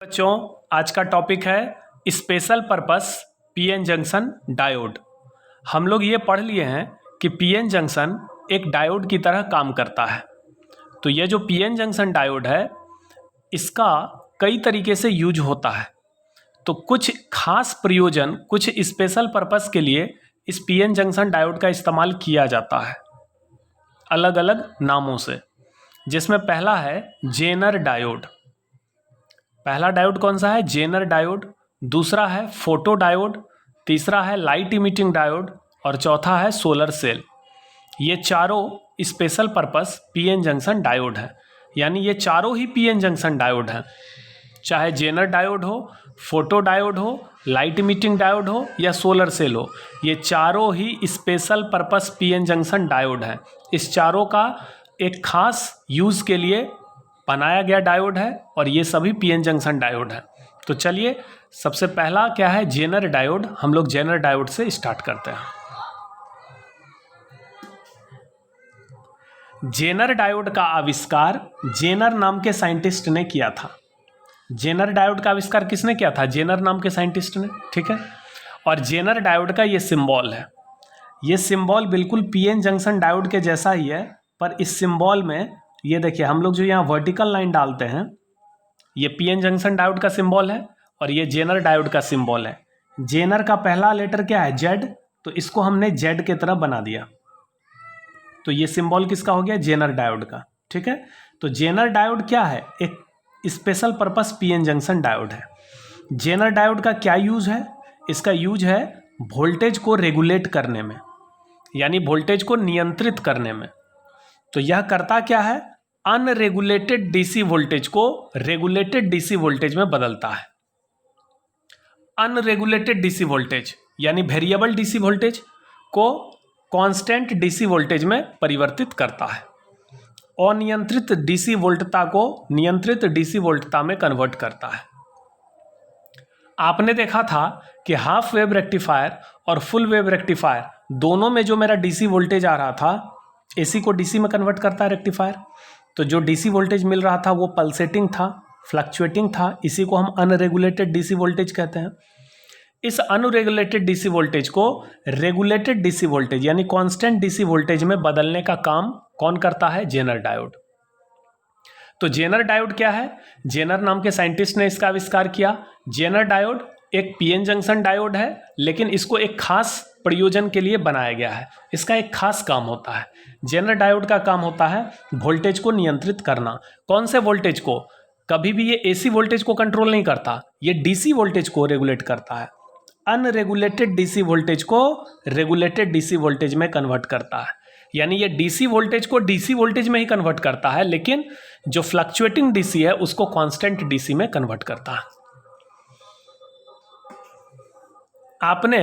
बच्चों, आज का टॉपिक है special purpose PN junction diode. हम लोग ये पढ़ लिए हैं कि पीएन जंक्शन एक डायोड की तरह काम करता है। तो ये जो पीएन जंक्शन डायोड है इसका कई तरीके से यूज होता है। तो कुछ खास प्रयोजन, कुछ स्पेशल पर्पस के लिए इस पीएन जंक्शन डायोड का इस्तेमाल किया जाता है अलग अलग नामों से, जिसमें पहला है जेनर डायोड। पहला डायोड कौन सा है? Zener diode. दूसरा है फोटो डायोड। तीसरा है लाइट इमिटिंग डायोड और चौथा है सोलर सेल। ये चारों special purpose PN junction diode है, यानी ये चारों ही पीएन जंक्शन डायोड हैं। चाहे जेनर डायोड हो, फोटो डायोड हो, लाइट इमिटिंग डायोड हो या सोलर सेल हो, ये चारों ही special purpose PN junction diode हैं। इस चारों का एक खास यूज़ के लिए बनाया गया डायोड है और ये सभी पीएन जंक्शन डायोड हैं। तो चलिए, सबसे पहला क्या है? Zener diode. हम लोग जेनर डायोड से स्टार्ट करते हैं। जेनर डायोड का आविष्कार जेनर नाम के साइंटिस्ट ने किया था। जेनर डायोड का आविष्कार किसने किया था? जेनर नाम के साइंटिस्ट ने, ठीक है। और जेनर डायोड का ये सिंबल है। ये सिंबल बिल्कुल पीएन जंक्शन डायोड के जैसा ही है, पर इस सिंबल में ये देखिए, हम लोग जो यहाँ वर्टिकल लाइन डालते हैं, ये पीएन जंक्शन डायोड का सिंबल है और ये जेनर डायोड का सिंबल है। जेनर का पहला लेटर क्या है? जेड। तो इसको हमने जेड की तरह बना दिया। तो ये सिंबल किसका हो गया? जेनर डायोड का, ठीक है। तो जेनर डायोड क्या है? एक special purpose PN junction diode है। जेनर डायोड का क्या यूज है? इसका यूज है वोल्टेज को रेगुलेट करने में, यानी वोल्टेज को नियंत्रित करने में। तो यह करता क्या है? अनरेगुलेटेड डीसी वोल्टेज को रेगुलेटेड डीसी वोल्टेज में बदलता है। अनरेगुलेटेड डीसी वोल्टेज यानी वेरिएबल डीसी वोल्टेज को कांस्टेंट डीसी वोल्टेज में परिवर्तित करता है। अनियंत्रित डीसी वोल्टता को नियंत्रित डीसी वोल्टता में कन्वर्ट करता है। आपने देखा था कि हाफ वेव रेक्टिफायर और फुल वेव रेक्टिफायर दोनों में जो मेरा डीसी वोल्टेज आ रहा था, एसी को डीसी में कन्वर्ट करता है रेक्टिफायर। तो जो डीसी वोल्टेज मिल रहा था वो पल्सेटिंग था, फ्लक्चुएटिंग था। इसी को हम अनरेगुलेटेड डीसी वोल्टेज कहते हैं। इस अनरेगुलेटेड डीसी वोल्टेज को रेगुलेटेड डीसी वोल्टेज यानी कांस्टेंट डीसी वोल्टेज में बदलने का काम कौन करता है? Zener diode. तो जेनर डायोड क्या है? जेनर नाम के साइंटिस्ट ने इसका आविष्कार किया। जेनर डायोड एक पीएन जंक्शन डायोड है, लेकिन इसको एक खास प्रयोजन के लिए बनाया गया है। इसका एक खास काम होता है। जेनर डायोड का काम होता है वोल्टेज को नियंत्रित करना। कौन से वोल्टेज को? कभी भी ये एसी वोल्टेज को कंट्रोल नहीं करता, ये डीसी वोल्टेज को रेगुलेट करता है। अनरेगुलेटेड डीसी वोल्टेज को रेगुलेटेड डीसी वोल्टेज में कन्वर्ट करता है। यानी ये डीसी वोल्टेज को डीसी वोल्टेज में ही कन्वर्ट करता है, लेकिन जो फ्लक्चुएटिंग डीसी है उसको कांस्टेंट डीसी में कन्वर्ट करता है। आपने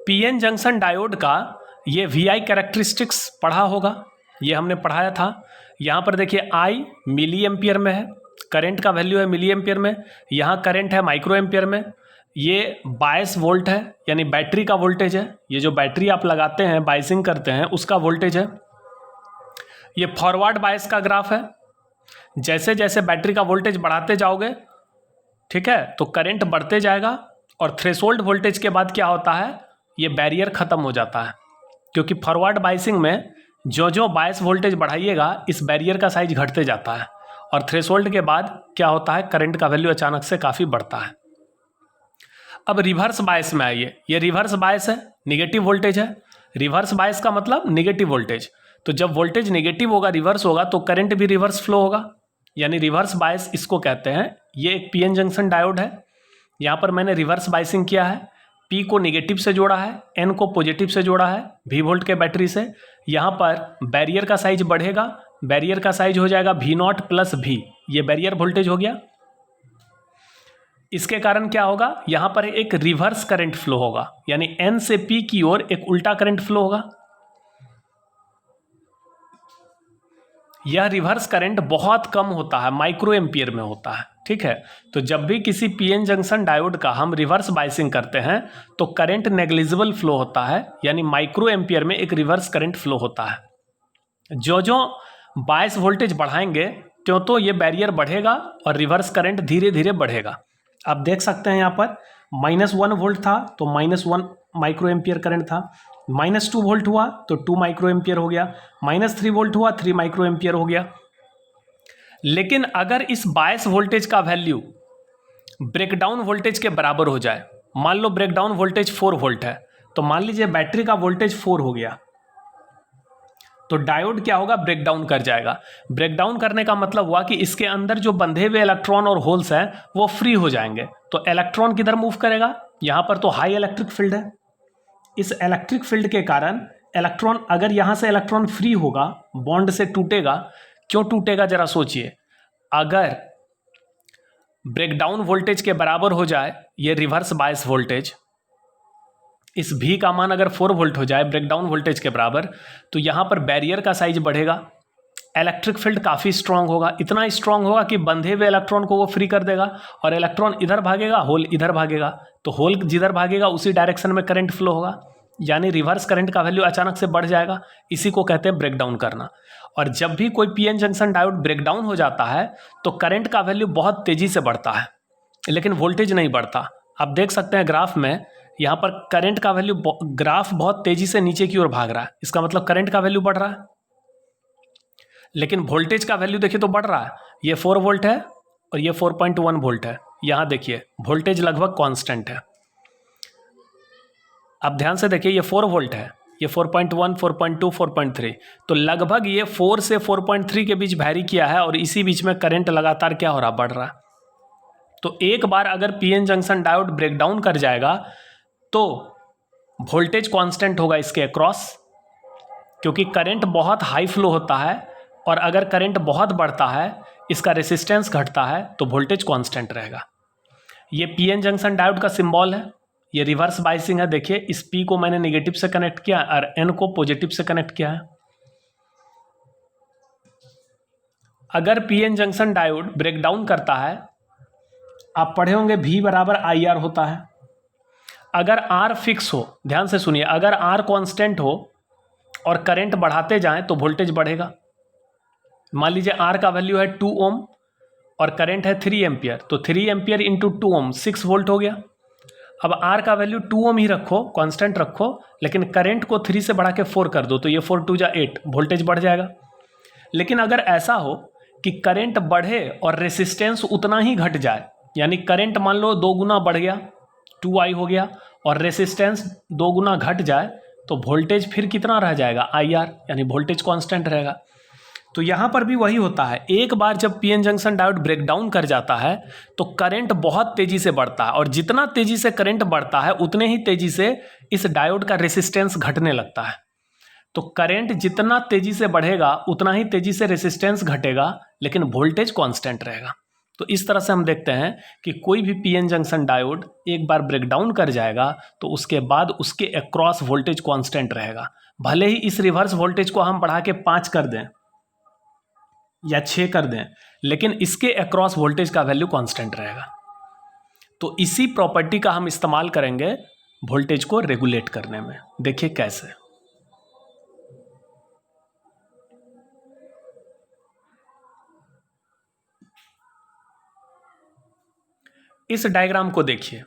पीएन जंक्शन डायोड का ये वीआई कैरेक्टरिस्टिक्स पढ़ा होगा, ये हमने पढ़ाया था। यहाँ पर देखिए, आई मिली एम्पियर में है, करंट का वैल्यू है मिली एम्पियर में। यहाँ करंट है माइक्रो एम्पियर में। ये 22 वोल्ट है, यानी बैटरी का वोल्टेज है। ये जो बैटरी आप लगाते हैं, बाइसिंग करते हैं, उसका वोल्टेज है। ये फॉरवर्ड बायस का ग्राफ है। जैसे जैसे बैटरी का वोल्टेज बढ़ाते जाओगे, ठीक है, तो करंट बढ़ते जाएगा और थ्रेशोल्ड वोल्टेज के बाद क्या होता है? ये बैरियर ख़त्म हो जाता है, क्योंकि फॉरवर्ड बायसिंग में जो जो बायस वोल्टेज बढ़ाइएगा, इस बैरियर का साइज घटते जाता है और थ्रेशोल्ड के बाद क्या होता है? करंट का वैल्यू अचानक से काफ़ी बढ़ता है। अब रिवर्स बायस में आइए। ये रिवर्स बायस है, निगेटिव वोल्टेज है। रिवर्स बायस का मतलब निगेटिव वोल्टेज। तो जब वोल्टेज निगेटिव होगा, रिवर्स होगा, तो करंट भी रिवर्स फ्लो होगा, यानी रिवर्स बायस इसको कहते हैं। ये एक पीएन जंक्शन डायोड है। यहाँ पर मैंने रिवर्स बायसिंग किया है। पी को निगेटिव से जोड़ा है, एन को पॉजिटिव से जोड़ा है वी वोल्ट के बैटरी से। यहाँ पर बैरियर का साइज बढ़ेगा, बैरियर का साइज हो जाएगा V0 प्लस V। ये बैरियर वोल्टेज हो गया। इसके कारण क्या होगा? यहाँ पर एक रिवर्स करंट फ्लो होगा, यानी एन से पी की ओर एक उल्टा करंट फ्लो होगा। यह रिवर्स करंट बहुत कम होता है, माइक्रो एम्पियर में होता है, ठीक है। तो जब भी किसी पीएन जंक्शन डायोड का हम रिवर्स बायसिंग करते हैं तो करंट नेग्लिजिबल फ्लो होता है, यानी माइक्रो एम्पियर में एक रिवर्स करंट फ्लो होता है। जो जो बायस वोल्टेज बढ़ाएंगे त्यों तो ये बैरियर बढ़ेगा और रिवर्स करंट धीरे धीरे बढ़ेगा। आप देख सकते हैं यहाँ पर -1 वोल्ट था तो -1 माइक्रो एम्पियर करंट था, -2 वोल्ट हुआ तो 2 माइक्रो एम्पियर हो गया, -3 वोल्ट हुआ 3 माइक्रो एम्पियर हो गया। लेकिन अगर इस बायस वोल्टेज का वैल्यू ब्रेकडाउन वोल्टेज के बराबर हो जाए, मान लो ब्रेकडाउन वोल्टेज 4 वोल्ट है, तो मान लीजिए बैटरी का वोल्टेज 4 हो गया, तो डायोड क्या होगा, ब्रेकडाउन कर जाएगा। ब्रेकडाउन करने का मतलब हुआ कि इसके अंदर जो बंधे हुए इलेक्ट्रॉन और होल्स हैं वो फ्री हो जाएंगे। तो इलेक्ट्रॉन किधर मूव करेगा, यहाँ पर तो हाई इलेक्ट्रिक फील्ड है, इस इलेक्ट्रिक फील्ड के कारण इलेक्ट्रॉन, अगर यहाँ से इलेक्ट्रॉन फ्री होगा, बॉन्ड से टूटेगा। क्यों टूटेगा जरा सोचिए, अगर ब्रेकडाउन वोल्टेज के बराबर हो जाए ये रिवर्स बायस वोल्टेज, इस V का मान अगर 4 वोल्ट हो जाए ब्रेकडाउन वोल्टेज के बराबर, तो यहाँ पर बैरियर का साइज बढ़ेगा, इलेक्ट्रिक फील्ड काफ़ी स्ट्रांग होगा, इतना स्ट्रांग होगा कि बंधे हुए इलेक्ट्रॉन को वो फ्री कर देगा और इलेक्ट्रॉन इधर भागेगा, होल इधर भागेगा, तो होल जिधर भागेगा उसी डायरेक्शन में करंट फ्लो होगा, यानी रिवर्स करंट का वैल्यू अचानक से बढ़ जाएगा। इसी को कहते हैं ब्रेकडाउन करना। और जब भी कोई पीएन जंक्शन डायोड ब्रेकडाउन हो जाता है तो करंट का वैल्यू बहुत तेज़ी से बढ़ता है, लेकिन वोल्टेज नहीं बढ़ता। आप देख सकते हैं ग्राफ में, यहाँ पर करंट का वैल्यू, ग्राफ बहुत तेज़ी से नीचे की ओर भाग रहा है, इसका मतलब करंट का वैल्यू बढ़ रहा है, लेकिन वोल्टेज का वैल्यू देखिए तो बढ़ रहा है। ये 4 वोल्ट है और ये 4.1 वोल्ट है, यहाँ देखिए वोल्टेज लगभग कांस्टेंट है। आप ध्यान से देखिए, ये 4 वोल्ट है, ये 4.1, 4.2, 4.3, तो लगभग ये 4 से 4.3 के बीच वैरी किया है और इसी बीच में करंट लगातार क्या हो रहा, बढ़ रहा है। तो एक बार अगर पीएन जंक्शन डायोड ब्रेकडाउन कर जाएगा तो वोल्टेज कांस्टेंट होगा इसके अक्रॉस, क्योंकि करंट बहुत हाई फ्लो होता है, और अगर करंट बहुत बढ़ता है, इसका रेसिस्टेंस घटता है, तो वोल्टेज कांस्टेंट रहेगा। ये पीएन जंक्शन डायोड का सिंबल है, ये रिवर्स बाइसिंग है। देखिए इस P को मैंने नेगेटिव से कनेक्ट किया और N को पॉजिटिव से कनेक्ट किया है। अगर पीएन जंक्शन डायोड ब्रेकडाउन करता है, आप पढ़े होंगे V बराबर IR होता है। अगर R फिक्स हो, ध्यान से सुनिए, अगर R कांस्टेंट हो और करंट बढ़ाते जाएं तो वोल्टेज बढ़ेगा। मान लीजिए R का वैल्यू है 2 ओम और करंट है 3 एम्पियर, तो 3 एम्पियर इंटू 2 ओम 6 वोल्ट हो गया। अब R का वैल्यू 2 ओम ही रखो, कांस्टेंट रखो, लेकिन करंट को 3 से बढ़ा के 4 कर दो, तो ये 4 2 जा 8, वोल्टेज बढ़ जाएगा। लेकिन अगर ऐसा हो कि करंट बढ़े और रेसिस्टेंस उतना ही घट जाए, यानी करंट मान लो 2 गुना बढ़ गया, 2I हो गया, और रेसिस्टेंस 2 गुना घट जाए, तो वोल्टेज फिर कितना रह जाएगा, IR, यानी वोल्टेज कांस्टेंट रहेगा। तो यहाँ पर भी वही होता है, एक बार जब पीएन जंक्शन डायोड ब्रेकडाउन कर जाता है तो करंट बहुत तेज़ी से बढ़ता है, और जितना तेज़ी से करंट बढ़ता है उतने ही तेज़ी से इस डायोड का रेसिस्टेंस घटने लगता है। तो करंट जितना तेज़ी से बढ़ेगा उतना ही तेज़ी से रेसिस्टेंस घटेगा, लेकिन वोल्टेज कांस्टेंट रहेगा। तो इस तरह से हम देखते हैं कि कोई भी पीएन जंक्शन डायोड एक बार ब्रेकडाउन कर जाएगा तो उसके बाद उसके अक्रॉस वोल्टेज कांस्टेंट रहेगा। भले ही इस रिवर्स वोल्टेज को हम बढ़ा के 5 कर दें या 6 कर दें, लेकिन इसके अक्रॉस वोल्टेज का वैल्यू कांस्टेंट रहेगा। तो इसी प्रॉपर्टी का हम इस्तेमाल करेंगे वोल्टेज को रेगुलेट करने में। देखिए कैसे। इस डायग्राम को देखिए,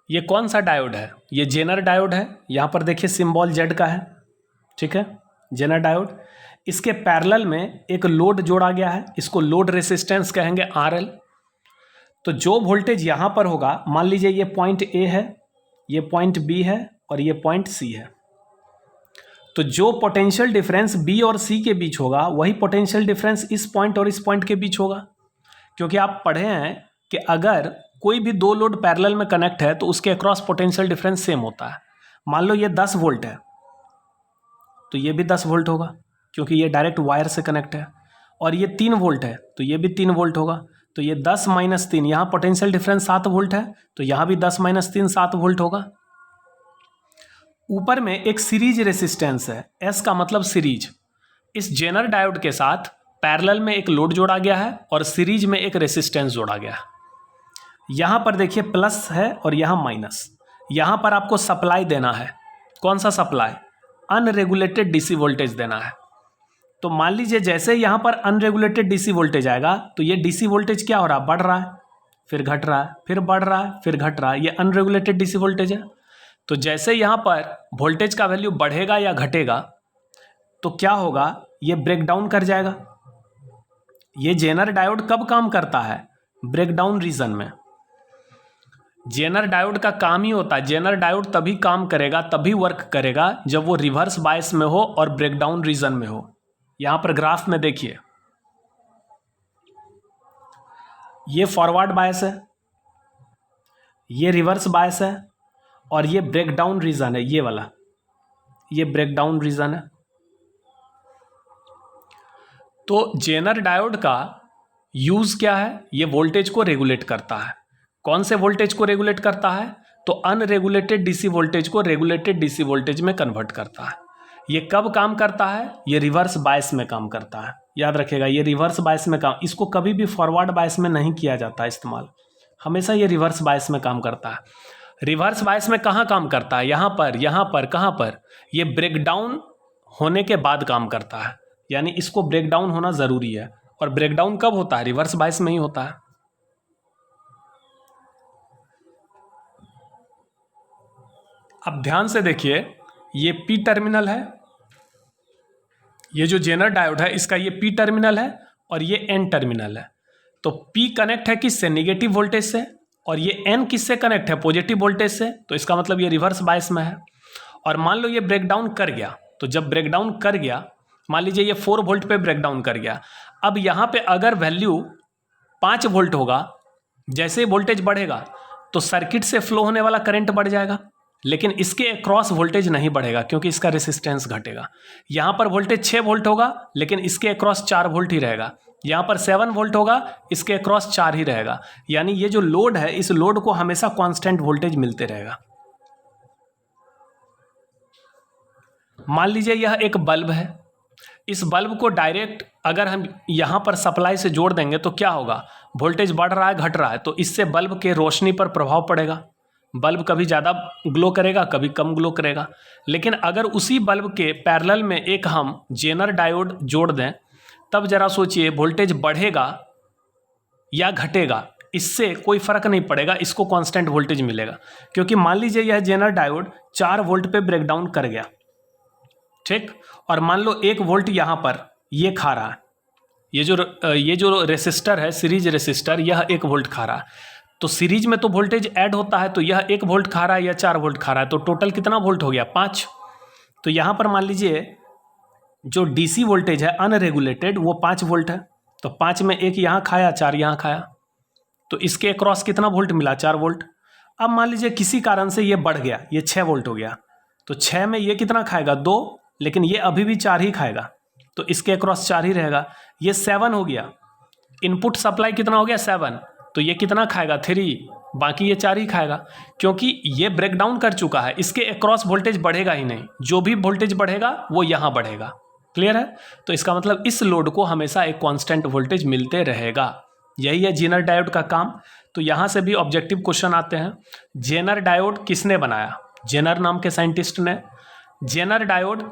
ये कौन सा डायोड है, ये जेनर डायोड है। यहाँ पर देखिए सिंबल जेड का है, ठीक है, जेनर डायोड। इसके पैरेलल में एक लोड जोड़ा गया है, इसको लोड रेसिस्टेंस कहेंगे RL। तो जो वोल्टेज यहाँ पर होगा, मान लीजिए ये पॉइंट A है, ये पॉइंट B है और ये पॉइंट C है, तो जो पोटेंशियल डिफरेंस B और C के बीच होगा वही पोटेंशियल डिफरेंस इस पॉइंट और इस पॉइंट के बीच होगा। क्योंकि आप पढ़े हैं कि अगर कोई भी 2 लोड पैरेलल में कनेक्ट है तो उसके अक्रॉस पोटेंशियल डिफरेंस सेम होता है। मान लो ये 10 वोल्ट है तो ये भी 10 वोल्ट होगा, क्योंकि ये डायरेक्ट वायर से कनेक्ट है। और ये 3 वोल्ट है तो ये भी 3 वोल्ट होगा। तो ये 10 - 3, यहाँ पोटेंशियल डिफरेंस 7 वोल्ट है, तो यहाँ भी 10 - 3 7 वोल्ट होगा। ऊपर में एक सीरीज रेसिस्टेंस है, S का मतलब सीरीज। इस जेनर डायोड के साथ पैरेलल में एक लोड जोड़ा गया है और सीरीज में एक रेसिस्टेंस जोड़ा गया है। यहाँ पर देखिए प्लस है और यहाँ माइनस। यहाँ पर आपको सप्लाई देना है। कौन सा सप्लाई? अनरेगुलेटेड डीसी वोल्टेज देना है। तो मान लीजिए जैसे यहाँ पर अनरेगुलेटेड डीसी वोल्टेज आएगा तो ये डीसी वोल्टेज क्या हो रहा है? बढ़ रहा है। फिर घट रहा है, फिर बढ़ रहा है, फिर घट रहा है, ये अनरेगुलेटेड डीसी वोल्टेज है। तो जैसे यहाँ पर वोल्टेज का वैल्यू बढ़ेगा या घटेगा तो क्या होगा, ये ब्रेक डाउन कर जाएगा। ये जेनर डायोड कब काम करता है, ब्रेक डाउन रीजन में। जेनर डायोड का काम ही होता है, जेनर डायोड तभी काम करेगा, तभी वर्क करेगा जब वो रिवर्स बायस में हो और ब्रेकडाउन रीजन में हो। यहां पर ग्राफ में देखिए, ये फॉरवर्ड बायस है, ये रिवर्स बायस है और ये ब्रेकडाउन रीजन है, ये वाला, ये ब्रेकडाउन रीजन है। तो जेनर डायोड का यूज क्या है, ये वोल्टेज को रेगुलेट करता है। कौन से वोल्टेज को रेगुलेट करता है, तो अनरेगुलेटेड डीसी वोल्टेज को रेगुलेटेड डीसी वोल्टेज में कन्वर्ट करता है। ये कब काम करता है, ये रिवर्स बायस में काम करता है। याद रखिएगा, ये रिवर्स बायस में काम, इसको कभी भी फॉरवर्ड बायस में नहीं किया जाता इस्तेमाल, हमेशा ये रिवर्स बायस में काम करता है। रिवर्स बायस में कहाँ काम करता है, यहाँ पर, कहाँ पर, ये ब्रेकडाउन होने के बाद काम करता है। यानी इसको ब्रेकडाउन होना ज़रूरी है, और ब्रेकडाउन कब होता है, रिवर्स बायस में ही होता है। अब ध्यान से देखिए, ये पी टर्मिनल है, ये जो जेनर डायोड है इसका ये पी टर्मिनल है और ये एन टर्मिनल है। तो पी कनेक्ट है किससे, नेगेटिव वोल्टेज से, और ये एन किससे कनेक्ट है, पॉजिटिव वोल्टेज से। तो इसका मतलब ये रिवर्स बायस में है। और मान लो ये ब्रेकडाउन कर गया, तो जब ब्रेकडाउन कर गया, मान लीजिए ये 4 वोल्ट पे ब्रेकडाउन कर गया, अब यहाँ पे अगर वैल्यू 5 वोल्ट होगा, जैसे वोल्टेज बढ़ेगा तो सर्किट से फ्लो होने वाला करंट बढ़ जाएगा, लेकिन इसके अक्रॉस वोल्टेज नहीं बढ़ेगा क्योंकि इसका रेसिस्टेंस घटेगा। यहाँ पर वोल्टेज 6 वोल्ट होगा, लेकिन इसके अक्रॉस 4 वोल्ट ही रहेगा। यहाँ पर 7 वोल्ट होगा, इसके अक्रॉस 4 ही रहेगा। यानी ये जो लोड है, इस लोड को हमेशा कांस्टेंट वोल्टेज मिलते रहेगा। मान लीजिए यह एक बल्ब है, इस बल्ब को डायरेक्ट अगर हम यहाँ पर सप्लाई से जोड़ देंगे तो क्या होगा, वोल्टेज बढ़ रहा है, घट रहा है, तो इससे बल्ब के रोशनी पर प्रभाव पड़ेगा। बल्ब कभी ज़्यादा ग्लो करेगा, कभी कम ग्लो करेगा। लेकिन अगर उसी बल्ब के पैरेलल में एक हम जेनर डायोड जोड़ दें, तब जरा सोचिए वोल्टेज बढ़ेगा या घटेगा, इससे कोई फर्क नहीं पड़ेगा, इसको कांस्टेंट वोल्टेज मिलेगा। क्योंकि मान लीजिए यह जेनर डायोड 4 वोल्ट पे ब्रेकडाउन कर गया, ठीक, और मान लो 1 वोल्ट यहाँ पर ये खा रहा है, ये जो रेसिस्टर है, सीरीज रेसिस्टर, यह 1 वोल्ट खा रहा है। तो सीरीज में तो वोल्टेज ऐड होता है, तो यह 1 वोल्ट खा रहा है या 4 वोल्ट खा रहा है, तो टोटल कितना वोल्ट हो गया, 5। तो यहाँ पर मान लीजिए जो डीसी वोल्टेज है अनरेगुलेटेड वो 5 वोल्ट है, तो 5 में 1 यहाँ खाया, 4 यहाँ खाया, तो इसके अक्रॉस कितना वोल्ट मिला, 4 वोल्ट। अब मान लीजिए किसी कारण से ये बढ़ गया, ये 6 वोल्ट हो गया, तो 6 में ये कितना खाएगा, 2, लेकिन ये अभी भी 4 ही खाएगा, तो इसके अक्रॉस 4 ही रहेगा। ये 7 हो गया, इनपुट सप्लाई कितना हो गया, 7, तो ये कितना खाएगा, 3, बाकी ये 4 ही खाएगा, क्योंकि ये ब्रेकडाउन कर चुका है, इसके अक्रॉस वोल्टेज बढ़ेगा ही नहीं, जो भी वोल्टेज बढ़ेगा वो यहाँ बढ़ेगा। क्लियर है। तो इसका मतलब इस लोड को हमेशा एक कांस्टेंट वोल्टेज मिलते रहेगा। यही है जेनर डायोड का काम। तो यहाँ से भी ऑब्जेक्टिव क्वेश्चन आते हैं। जेनर डायोड किसने बनाया? जेनर नाम के साइंटिस्ट ने। जेनर डायोड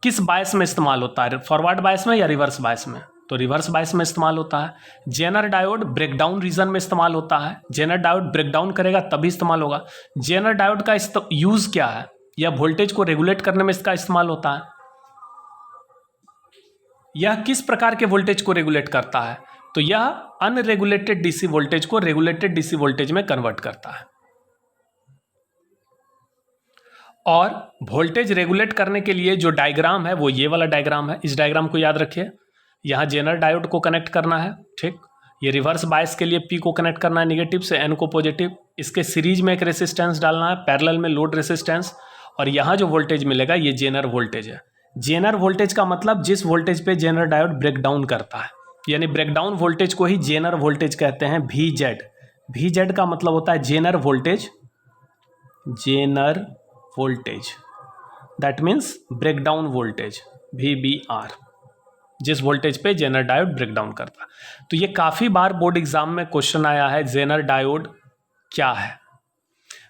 किस बायस में इस्तेमाल होता है, फॉरवर्ड बायस में या रिवर्स बायस में? तो रिवर्स बायस में इस्तेमाल होता है। जेनर डायोड ब्रेकडाउन रीजन में इस्तेमाल होता है। जेनर डायोड ब्रेकडाउन करेगा तभी इस्तेमाल होगा। जेनर डायोड का यूज क्या है? यह वोल्टेज को रेगुलेट करने में इसका इस्तेमाल होता है। यह किस प्रकार के वोल्टेज को रेगुलेट करता है? तो यह अनरेगुलेटेड डीसी वोल्टेज को रेगुलेटेड डीसी वोल्टेज में कन्वर्ट करता है। और वोल्टेज रेगुलेट करने के लिए जो डायग्राम है वो ये वाला डायग्राम है। इस डायग्राम को याद रखिए। यहाँ जेनर डायोड को कनेक्ट करना है, ठीक। ये रिवर्स बायस के लिए पी को कनेक्ट करना है नेगेटिव से, एन को पॉजिटिव। इसके सीरीज में एक रेसिस्टेंस डालना है, पैरेलल में लोड रेसिस्टेंस। और यहाँ जो वोल्टेज मिलेगा ये जेनर वोल्टेज है। जेनर वोल्टेज का मतलब जिस वोल्टेज पे जेनर डायोड ब्रेकडाउन करता है, यानी ब्रेकडाउन वोल्टेज को ही जेनर वोल्टेज कहते हैं। वी जेड का मतलब होता है Zener voltage. Zener voltage that means breakdown voltage, VBR, जिस वोल्टेज पे जेनर डायोड ब्रेकडाउन करता है। तो ये काफ़ी बार बोर्ड एग्जाम में क्वेश्चन आया है, जेनर डायोड क्या है?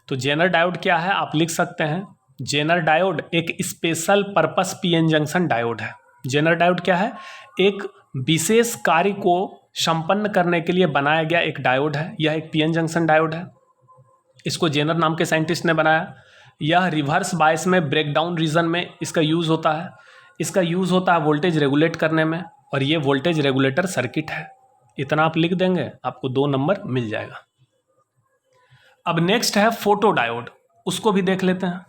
तो जेनर डायोड क्या है आप लिख सकते हैं। जेनर डायोड एक special purpose PN junction diode है। जेनर डायोड क्या है? एक विशेष कार्य को संपन्न करने के लिए बनाया गया एक डायोड है। यह एक पीएन जंक्शन डायोड है। इसको जेनर नाम के साइंटिस्ट ने बनाया। यह रिवर्स बायस में ब्रेकडाउन रीजन में इसका यूज़ होता है। इसका यूज़ होता है वोल्टेज रेगुलेट करने में, और ये वोल्टेज रेगुलेटर सर्किट है। इतना आप लिख देंगे, आपको 2 नंबर मिल जाएगा। अब नेक्स्ट है फोटो डायोड, उसको भी देख लेते हैं।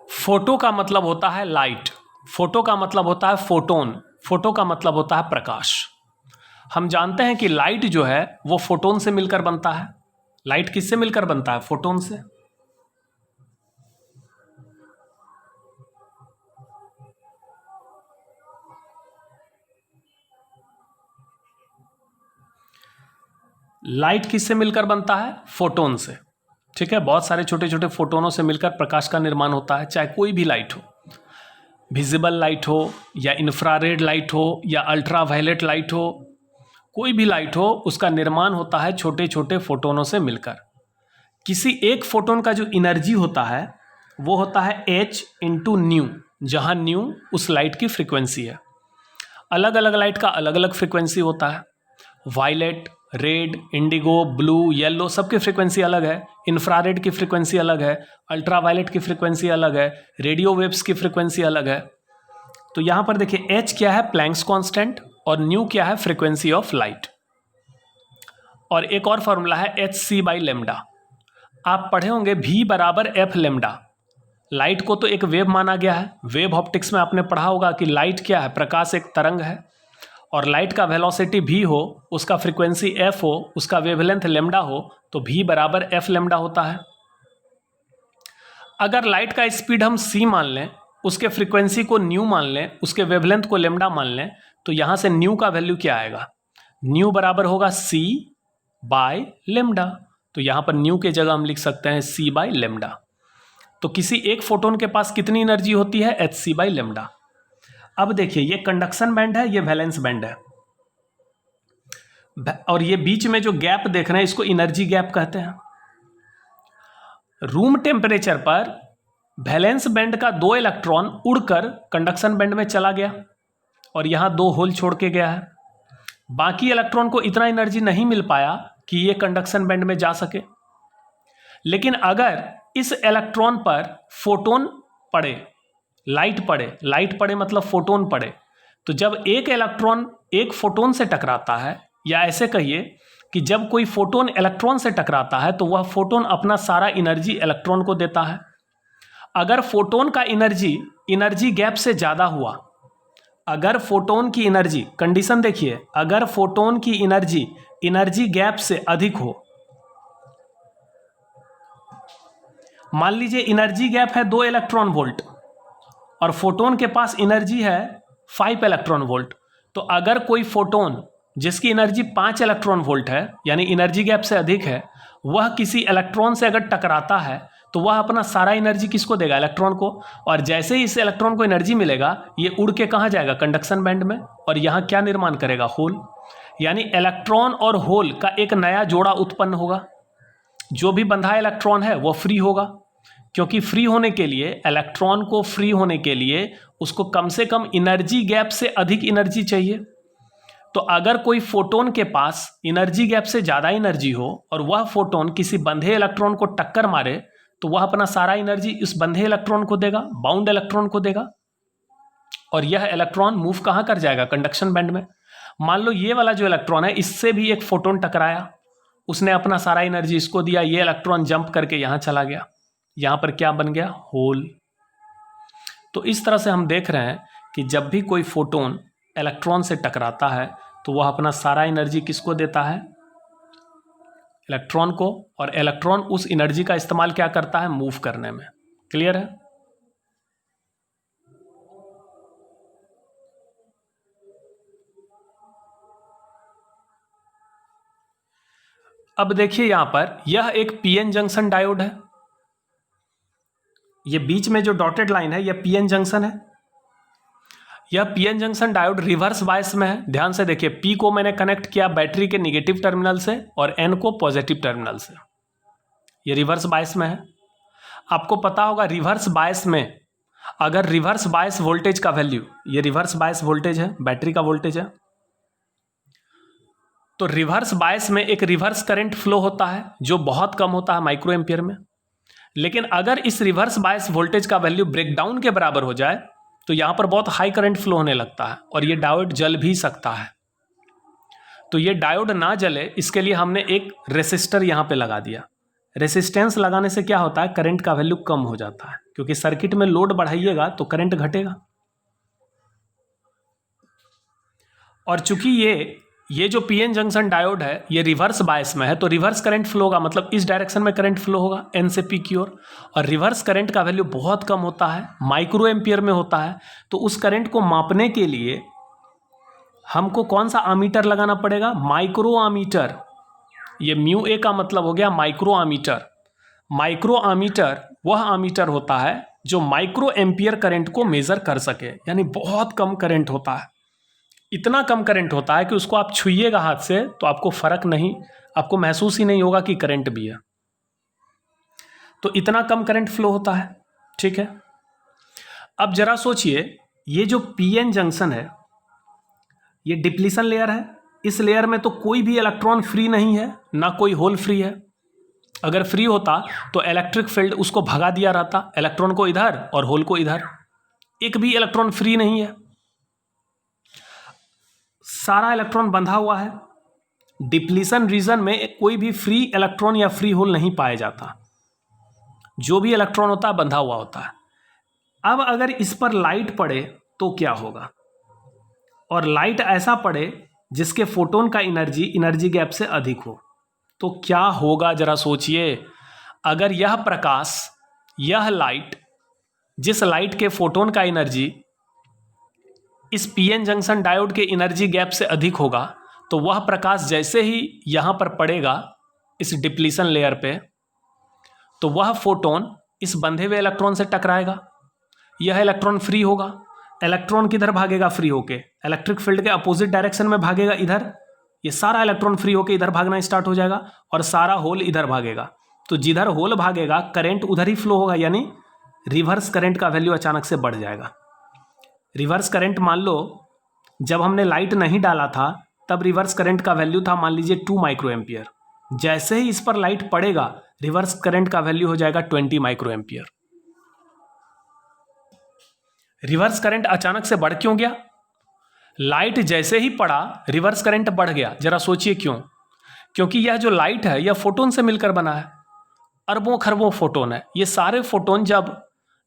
फोटो का मतलब होता है लाइट, फोटो का मतलब होता है फोटोन, फोटो का मतलब होता है प्रकाश। हम जानते हैं कि लाइट जो है वो फोटोन से मिलकर बनता है। लाइट किससे मिलकर बनता है? फोटोन से। लाइट किससे मिलकर बनता है? फोटोन से। ठीक है, बहुत सारे छोटे छोटे फोटोनों से मिलकर प्रकाश का निर्माण होता है। चाहे कोई भी लाइट हो, विजिबल लाइट हो या इंफ्रारेड लाइट हो या अल्ट्रावायलेट लाइट हो, कोई भी लाइट हो, उसका निर्माण होता है छोटे छोटे फोटोनों से मिलकर। किसी एक फोटोन का जो एनर्जी होता है वो होता है h इंटू न्यू, जहाँ न्यू उस लाइट की फ्रीक्वेंसी है। अलग अलग लाइट का अलग अलग फ्रीक्वेंसी होता है। Violet, red, indigo, blue, yellow, सबकी फ्रीक्वेंसी अलग है। इंफ्रारेड की फ्रीक्वेंसी अलग है, अल्ट्रावायलेट की फ्रीक्वेंसी अलग है, रेडियो वेव्स की फ्रीक्वेंसी अलग है। तो यहाँ पर देखिए एच क्या है? प्लैंक्स कांस्टेंट, और न्यू क्या है? Frequency of light. और एक और फॉर्मूला है एच सी बाई लेमडा। आप पढ़े होंगे v बराबर एफ लेमडा। लाइट को तो एक वेव माना गया है। वेव ऑप्टिक्स में आपने पढ़ा होगा कि लाइट क्या है? प्रकाश एक तरंग है, और लाइट का वेलोसिटी v हो, उसका फ्रीक्वेंसी f हो, उसका वेवलेंथ लेमडा हो, तो v बराबर एफ लेमडा होता है। अगर लाइट का स्पीड हम c मान लें, उसके फ्रीक्वेंसी को न्यू मान लें, उसके वेवलेंथ को लेमडा मान लें, तो यहाँ से न्यू का वैल्यू क्या आएगा? न्यू बराबर होगा c बाय लेमडा। तो यहाँ पर न्यू के जगह हम लिख सकते हैं c बाय लेमडा। तो किसी एक फोटोन के पास कितनी एनर्जी होती है? H c by lambda. अब देखिए ये कंडक्शन बैंड है, ये वैलेंस बैंड है, और ये बीच में जो गैप देख रहे हैं इसको एनर्जी गैप कहते हैं। रूम टेम्परेचर पर वैलेंस बैंड का 2 इलेक्ट्रॉन उड़कर कंडक्शन बैंड में चला गया और यहाँ 2 होल छोड़ के गया है। बाकी इलेक्ट्रॉन को इतना एनर्जी नहीं मिल पाया कि ये कंडक्शन बैंड में जा सके। लेकिन अगर इस इलेक्ट्रॉन पर फोटोन पड़े, लाइट पड़े मतलब फोटोन पड़े, तो जब एक इलेक्ट्रॉन एक फोटोन से टकराता है, या ऐसे कहिए कि जब कोई फोटोन इलेक्ट्रॉन से टकराता है तो वह फोटोन अपना सारा एनर्जी इलेक्ट्रॉन को देता है। अगर फोटोन का एनर्जी गैप से ज़्यादा हुआ, अगर फोटोन की एनर्जी, कंडीशन देखिए, अगर फोटोन की एनर्जी गैप से अधिक हो, मान लीजिए एनर्जी गैप है 2 इलेक्ट्रॉन वोल्ट और फोटोन के पास एनर्जी है 5 इलेक्ट्रॉन वोल्ट, तो अगर कोई फोटोन जिसकी एनर्जी 5 इलेक्ट्रॉन वोल्ट है, यानी एनर्जी गैप से अधिक है, वह किसी इलेक्ट्रॉन से अगर टकराता है तो वह अपना सारा एनर्जी किसको देगा? इलेक्ट्रॉन को। और जैसे ही इस इलेक्ट्रॉन को एनर्जी मिलेगा, ये उड़ के कहाँ जाएगा? कंडक्शन बैंड में, और यहाँ क्या निर्माण करेगा? होल। यानी इलेक्ट्रॉन और होल का एक नया जोड़ा उत्पन्न होगा। जो भी बंधा इलेक्ट्रॉन है वो फ्री होगा, क्योंकि फ्री होने के लिए, इलेक्ट्रॉन को फ्री होने के लिए उसको कम से कम एनर्जी गैप से अधिक एनर्जी चाहिए। तो अगर कोई फोटोन के पास एनर्जी गैप से ज़्यादा एनर्जी हो और वह फोटोन किसी बंधे इलेक्ट्रॉन को टक्कर मारे, तो वह अपना सारा एनर्जी इस बंधे इलेक्ट्रॉन को देगा, बाउंड इलेक्ट्रॉन को देगा, और यह इलेक्ट्रॉन मूव कहाँ कर जाएगा? कंडक्शन बैंड में। मान लो ये वाला जो इलेक्ट्रॉन है, इससे भी एक फोटोन टकराया, उसने अपना सारा एनर्जी इसको दिया, ये इलेक्ट्रॉन जंप करके यहाँ चला गया, यहाँ पर क्या बन गया? होल। तो इस तरह से हम देख रहे हैं कि जब भी कोई फोटोन इलेक्ट्रॉन से टकराता है तो वह अपना सारा एनर्जी किसको देता है? इलेक्ट्रॉन को, और इलेक्ट्रॉन उस एनर्जी का इस्तेमाल क्या करता है? मूव करने में। क्लियर है? अब देखिए यहां पर यह एक पीएन जंक्शन डायोड है। ये बीच में जो डॉटेड लाइन है यह पीएन जंक्शन है। यह PN junction diode reverse bias में है। ध्यान से देखिए, पी को मैंने कनेक्ट किया बैटरी के निगेटिव टर्मिनल से और एन को पॉजिटिव टर्मिनल से। ये रिवर्स बायस में है। आपको पता होगा रिवर्स बायस में अगर रिवर्स बायस वोल्टेज का वैल्यू, ये रिवर्स बायस वोल्टेज है, बैटरी का वोल्टेज है, तो रिवर्स बायस में एक रिवर्स करंट फ्लो होता है जो बहुत कम होता है माइक्रो एम्पियर में। लेकिन अगर इस रिवर्स बायस वोल्टेज का वैल्यू ब्रेकडाउन के बराबर हो जाए तो यहां पर बहुत हाई करंट फ्लो होने लगता है और ये डायोड जल भी सकता है। तो ये डायोड ना जले इसके लिए हमने एक रेसिस्टर यहां पे लगा दिया। रेसिस्टेंस लगाने से क्या होता है, करंट का वैल्यू कम हो जाता है, क्योंकि सर्किट में लोड बढ़ाइएगा तो करंट घटेगा। और चूंकि ये जो पीएन जंक्शन डायोड है ये रिवर्स बायस में है, तो रिवर्स करंट फ्लो होगा, मतलब इस डायरेक्शन में करंट फ्लो होगा एन से पी की ओर। और रिवर्स करंट का वैल्यू बहुत कम होता है, माइक्रो एम्पियर में होता है। तो उस करंट को मापने के लिए हमको कौन सा आमीटर लगाना पड़ेगा, माइक्रो आमीटर। ये म्यू ए का मतलब हो गया माइक्रो आमीटर। माइक्रो आमीटर वह आमीटर होता है जो माइक्रो एम्पियर करंट को मेजर कर सके, यानी बहुत कम करंट होता है। इतना कम करंट होता है कि उसको आप छुइएगा हाथ से तो आपको फर्क नहीं, आपको महसूस ही नहीं होगा कि करंट भी है। तो इतना कम करंट फ्लो होता है, ठीक है। अब जरा सोचिए, ये जो पीएन जंक्शन है ये डिप्लीशन लेयर है। इस लेयर में तो कोई भी इलेक्ट्रॉन फ्री नहीं है, ना कोई होल फ्री है। अगर फ्री होता तो इलेक्ट्रिक फील्ड उसको भगा दिया रहता, इलेक्ट्रॉन को इधर और होल को इधर। एक भी इलेक्ट्रॉन फ्री नहीं है, सारा इलेक्ट्रॉन बंधा हुआ है। डिप्लीशन रीजन में कोई भी फ्री इलेक्ट्रॉन या फ्री होल नहीं पाया जाता, जो भी इलेक्ट्रॉन होता है बंधा हुआ होता है। अब अगर इस पर लाइट पड़े तो क्या होगा, और लाइट ऐसा पड़े जिसके फोटोन का एनर्जी गैप से अधिक हो, तो क्या होगा जरा सोचिए। अगर यह प्रकाश, यह लाइट, जिस लाइट के फोटोन का एनर्जी इस पीएन जंक्शन डायोड के एनर्जी गैप से अधिक होगा, तो वह प्रकाश जैसे ही यहां पर पड़ेगा इस डिप्लीशन लेयर पे, तो वह फोटोन इस बंधे हुए इलेक्ट्रॉन से टकराएगा। यह इलेक्ट्रॉन फ्री होगा, इलेक्ट्रॉन किधर भागेगा फ्री होके, इलेक्ट्रिक फील्ड के अपोजिट डायरेक्शन में भागेगा इधर। ये सारा इलेक्ट्रॉन फ्री होके इधर भागना स्टार्ट हो जाएगा और सारा होल इधर भागेगा। तो जिधर होल भागेगा करंट उधर ही फ्लो होगा, यानी रिवर्स करंट का वैल्यू अचानक से बढ़ जाएगा। रिवर्स करंट मान लो जब हमने लाइट नहीं डाला था तब रिवर्स करंट का वैल्यू था मान लीजिए 2 माइक्रो एम्पियर। जैसे ही इस पर लाइट पड़ेगा रिवर्स करंट का वैल्यू हो जाएगा 20 माइक्रो एम्पियर। रिवर्स करंट अचानक से बढ़ क्यों गया, लाइट जैसे ही पड़ा रिवर्स करंट बढ़ गया। जरा सोचिए क्यों, क्योंकि यह जो लाइट है यह फोटोन से मिलकर बना है, अरबों खरबों फोटोन है। ये सारे फोटोन जब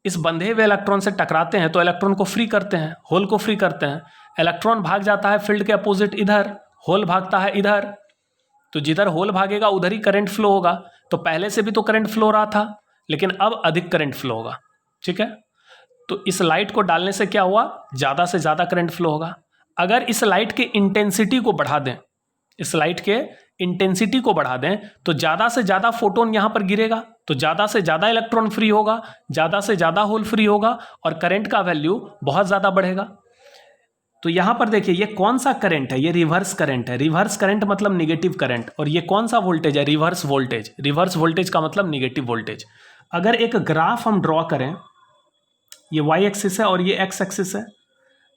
इस बंधे हुए इलेक्ट्रॉन से टकराते हैं तो इलेक्ट्रॉन को फ्री करते हैं, होल को फ्री करते हैं। इलेक्ट्रॉन भाग जाता है फील्ड के अपोजिट इधर, होल भागता है इधर। तो जिधर होल भागेगा उधर ही करंट फ्लो होगा। तो पहले से भी तो करंट फ्लो रहा था, लेकिन अब अधिक करंट फ्लो होगा, ठीक है। तो इस लाइट को डालने से क्या हुआ, ज़्यादा से ज़्यादा करंट फ्लो होगा। अगर इस लाइट के इंटेंसिटी को बढ़ा दें, इस लाइट के इंटेंसिटी को बढ़ा दें तो ज़्यादा से ज़्यादा फोटोन यहाँ पर गिरेगा, तो ज़्यादा से ज़्यादा इलेक्ट्रॉन फ्री होगा, ज़्यादा से ज़्यादा होल फ्री होगा और करंट का वैल्यू बहुत ज़्यादा बढ़ेगा। तो यहाँ पर देखिए ये कौन सा करंट है, ये रिवर्स करंट है। रिवर्स करंट मतलब निगेटिव करंट। और ये कौन सा वोल्टेज है, रिवर्स वोल्टेज। रिवर्स वोल्टेज का मतलब निगेटिव वोल्टेज। अगर एक ग्राफ हम ड्रॉ करें, ये वाई एक्सिस है और ये एक्स एक्सिस है,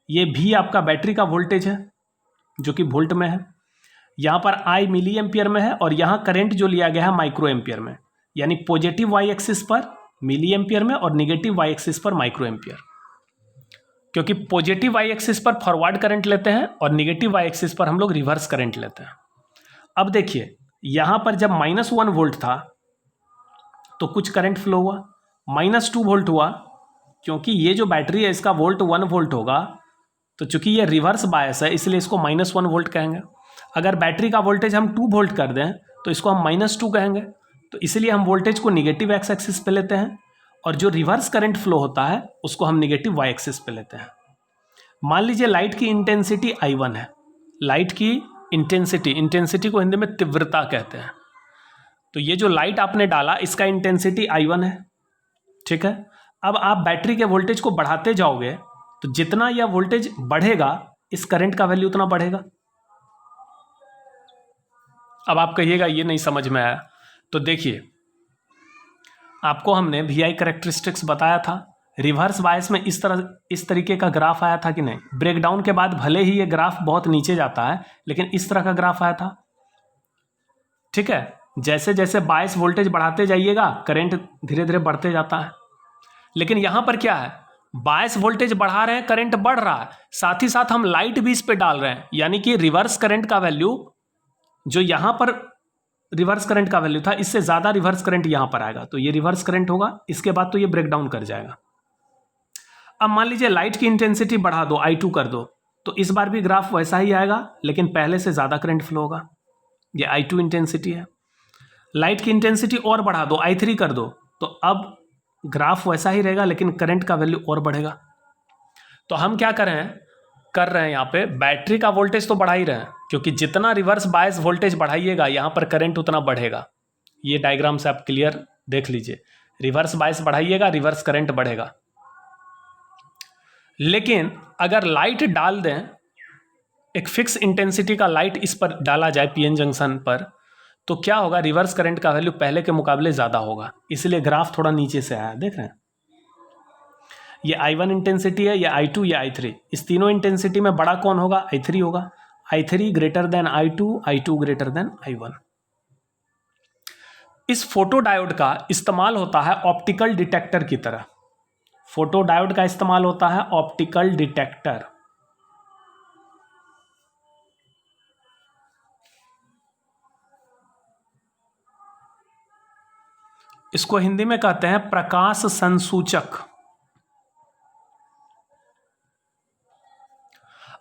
ये भी आपका बैटरी का वोल्टेज है जो कि वोल्ट में है, यहाँ पर आई मिली एम्पियर में है और यहाँ करंट जो लिया गया है माइक्रो एम्पियर में। यानी पॉजिटिव वाई एक्सिस पर मिली एम्पियर में और निगेटिव वाई एक्सिस पर माइक्रो एम्पियर। क्योंकि पॉजिटिव वाई एक्सिस पर फॉरवर्ड करंट लेते हैं और निगेटिव वाई एक्सिस पर हम लोग रिवर्स करंट लेते हैं। अब देखिए यहाँ पर जब -1 वोल्ट था तो कुछ करंट फ्लो हुआ, -2 वोल्ट हुआ, क्योंकि ये जो बैटरी है इसका वोल्ट 1 वोल्ट होगा, तो चूंकि ये रिवर्स बायस है इसलिए इसको -1 वोल्ट कहेंगे। अगर बैटरी का वोल्टेज हम 2 वोल्ट कर दें तो इसको हम -2 कहेंगे। तो इसलिए हम वोल्टेज को निगेटिव एक्स एक्सिस पे लेते हैं और जो रिवर्स करंट फ्लो होता है उसको हम निगेटिव वाई एक्सिस पे लेते हैं। मान लीजिए लाइट की इंटेंसिटी I1 है। लाइट की इंटेंसिटी को हिंदी में तीव्रता कहते हैं। तो ये जो लाइट आपने डाला इसका इंटेंसिटी I1 है, ठीक है। अब आप बैटरी के वोल्टेज को बढ़ाते जाओगे तो जितना यह वोल्टेज बढ़ेगा इस करंट का वैल्यू उतना बढ़ेगा। अब आप कहिएगा ये नहीं समझ में आया, तो देखिए आपको हमने VI कैरेक्टरिस्टिक्स बताया था, रिवर्स बायस में इस तरीके का ग्राफ आया था कि नहीं। ब्रेकडाउन के बाद भले ही ये ग्राफ बहुत नीचे जाता है लेकिन इस तरह का ग्राफ आया था, ठीक है। जैसे जैसे बायस वोल्टेज बढ़ाते जाइएगा करंट धीरे धीरे बढ़ते जाता है। लेकिन यहां पर क्या है, बायस वोल्टेज बढ़ा रहे हैं, करंट बढ़ रहा है, साथ ही साथ हम लाइट भी इस पे डाल रहे हैं, यानी कि रिवर्स करंट का वैल्यू जो यहां पर रिवर्स करंट का वैल्यू था इससे ज्यादा रिवर्स करंट यहां पर आएगा, तो ये रिवर्स करंट होगा। इसके बाद तो ये ब्रेकडाउन कर जाएगा। अब मान लीजिए लाइट की इंटेंसिटी बढ़ा दो, I2 कर दो, तो इस बार भी ग्राफ वैसा ही आएगा लेकिन पहले से ज्यादा करंट फ्लो होगा। ये I2 इंटेंसिटी है। लाइट की इंटेंसिटी और बढ़ा दो, I3 कर दो, तो अब ग्राफ वैसा ही रहेगा लेकिन करंट का वैल्यू और बढ़ेगा। तो हम क्या कर रहे हैं यहाँ पे बैटरी का वोल्टेज तो बढ़ा ही रहे हैं, क्योंकि जितना रिवर्स बायस वोल्टेज बढ़ाइएगा यहाँ पर करंट उतना बढ़ेगा। ये डायग्राम से आप क्लियर देख लीजिए, रिवर्स बायस बढ़ाइएगा रिवर्स करंट बढ़ेगा। लेकिन अगर लाइट डाल दें, एक फिक्स इंटेंसिटी का लाइट इस पर डाला जाए PN जंक्शन पर, तो क्या होगा, रिवर्स करंट का वैल्यू पहले के मुकाबले ज़्यादा होगा, इसलिए ग्राफ थोड़ा नीचे से आया। देख रहे हैं ये I1 इंटेंसिटी है, ये I2, ये I3। इस तीनों इंटेंसिटी में बड़ा कौन होगा, I3 होगा। I3 greater than I2, I2 greater than I1। इस फोटो डायोड का इस्तेमाल होता है ऑप्टिकल डिटेक्टर की तरह। फोटो डायोड का इस्तेमाल होता है ऑप्टिकल डिटेक्टर। इसको हिंदी में कहते हैं प्रकाश संसूचक।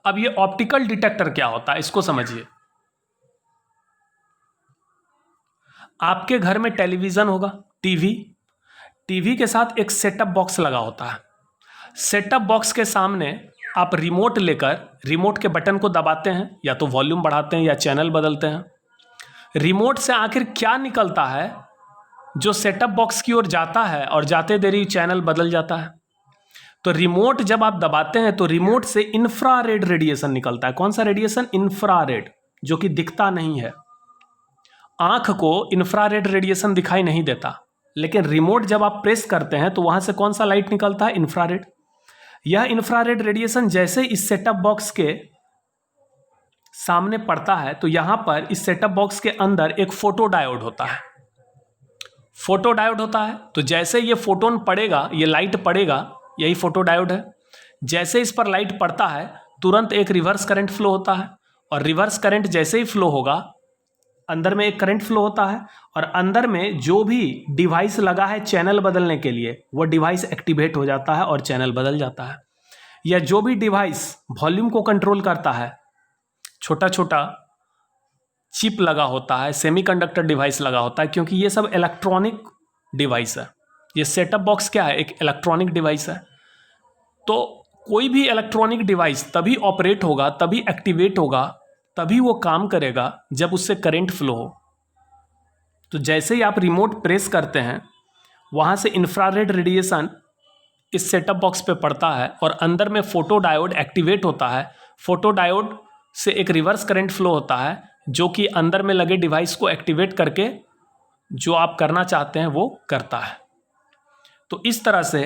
अब ये ऑप्टिकल डिटेक्टर क्या होता है इसको समझिए। आपके घर में टेलीविजन होगा, टीवी के साथ एक सेटअप बॉक्स लगा होता है। सेटअप बॉक्स के सामने आप रिमोट लेकर रिमोट के बटन को दबाते हैं, या तो वॉल्यूम बढ़ाते हैं या चैनल बदलते हैं। रिमोट से आखिर क्या निकलता है जो सेटअप बॉक्स की ओर जाता है और जाते देरी चैनल बदल जाता है। तो रिमोट जब आप दबाते हैं तो रिमोट से इंफ्रारेड रेडिएशन निकलता है। कौन सा रेडिएशन, इंफ्रारेड, जो कि दिखता नहीं है। आंख को इंफ्रारेड रेडिएशन दिखाई नहीं देता, लेकिन रिमोट जब आप प्रेस करते हैं तो वहां से कौन सा लाइट निकलता है, इंफ्रारेड। यह इंफ्रारेड रेडिएशन जैसे इस सेटअप बॉक्स के सामने पड़ता है तो यहां पर इस सेटअप बॉक्स के अंदर एक फोटो डायोड होता है। फोटो डायोड होता है तो जैसे ये फोटोन पड़ेगा, ये लाइट पड़ेगा, यही फोटो डायोड है। जैसे इस पर लाइट पड़ता है तुरंत एक रिवर्स करंट फ्लो होता है, और रिवर्स करंट जैसे ही फ्लो होगा अंदर में एक करंट फ्लो होता है, और अंदर में जो भी डिवाइस लगा है चैनल बदलने के लिए वो डिवाइस एक्टिवेट हो जाता है और चैनल बदल जाता है। या जो भी डिवाइस वॉल्यूम को कंट्रोल करता है, छोटा छोटा चिप लगा होता है, सेमीकंडक्टर डिवाइस लगा होता है, क्योंकि ये सब इलेक्ट्रॉनिक डिवाइस है। ये सेटअप बॉक्स क्या है, एक इलेक्ट्रॉनिक डिवाइस है। तो कोई भी इलेक्ट्रॉनिक डिवाइस तभी ऑपरेट होगा, तभी एक्टिवेट होगा, तभी वो काम करेगा जब उससे करंट फ्लो हो। तो जैसे ही आप रिमोट प्रेस करते हैं वहाँ से इंफ्रारेड रेडिएशन इस सेटअप बॉक्स पे पड़ता है और अंदर में फोटो डायोड एक्टिवेट होता है। फोटो डायोड से एक रिवर्स करंट फ्लो होता है जो कि अंदर में लगे डिवाइस को एक्टिवेट करके जो आप करना चाहते हैं वो करता है। तो इस तरह से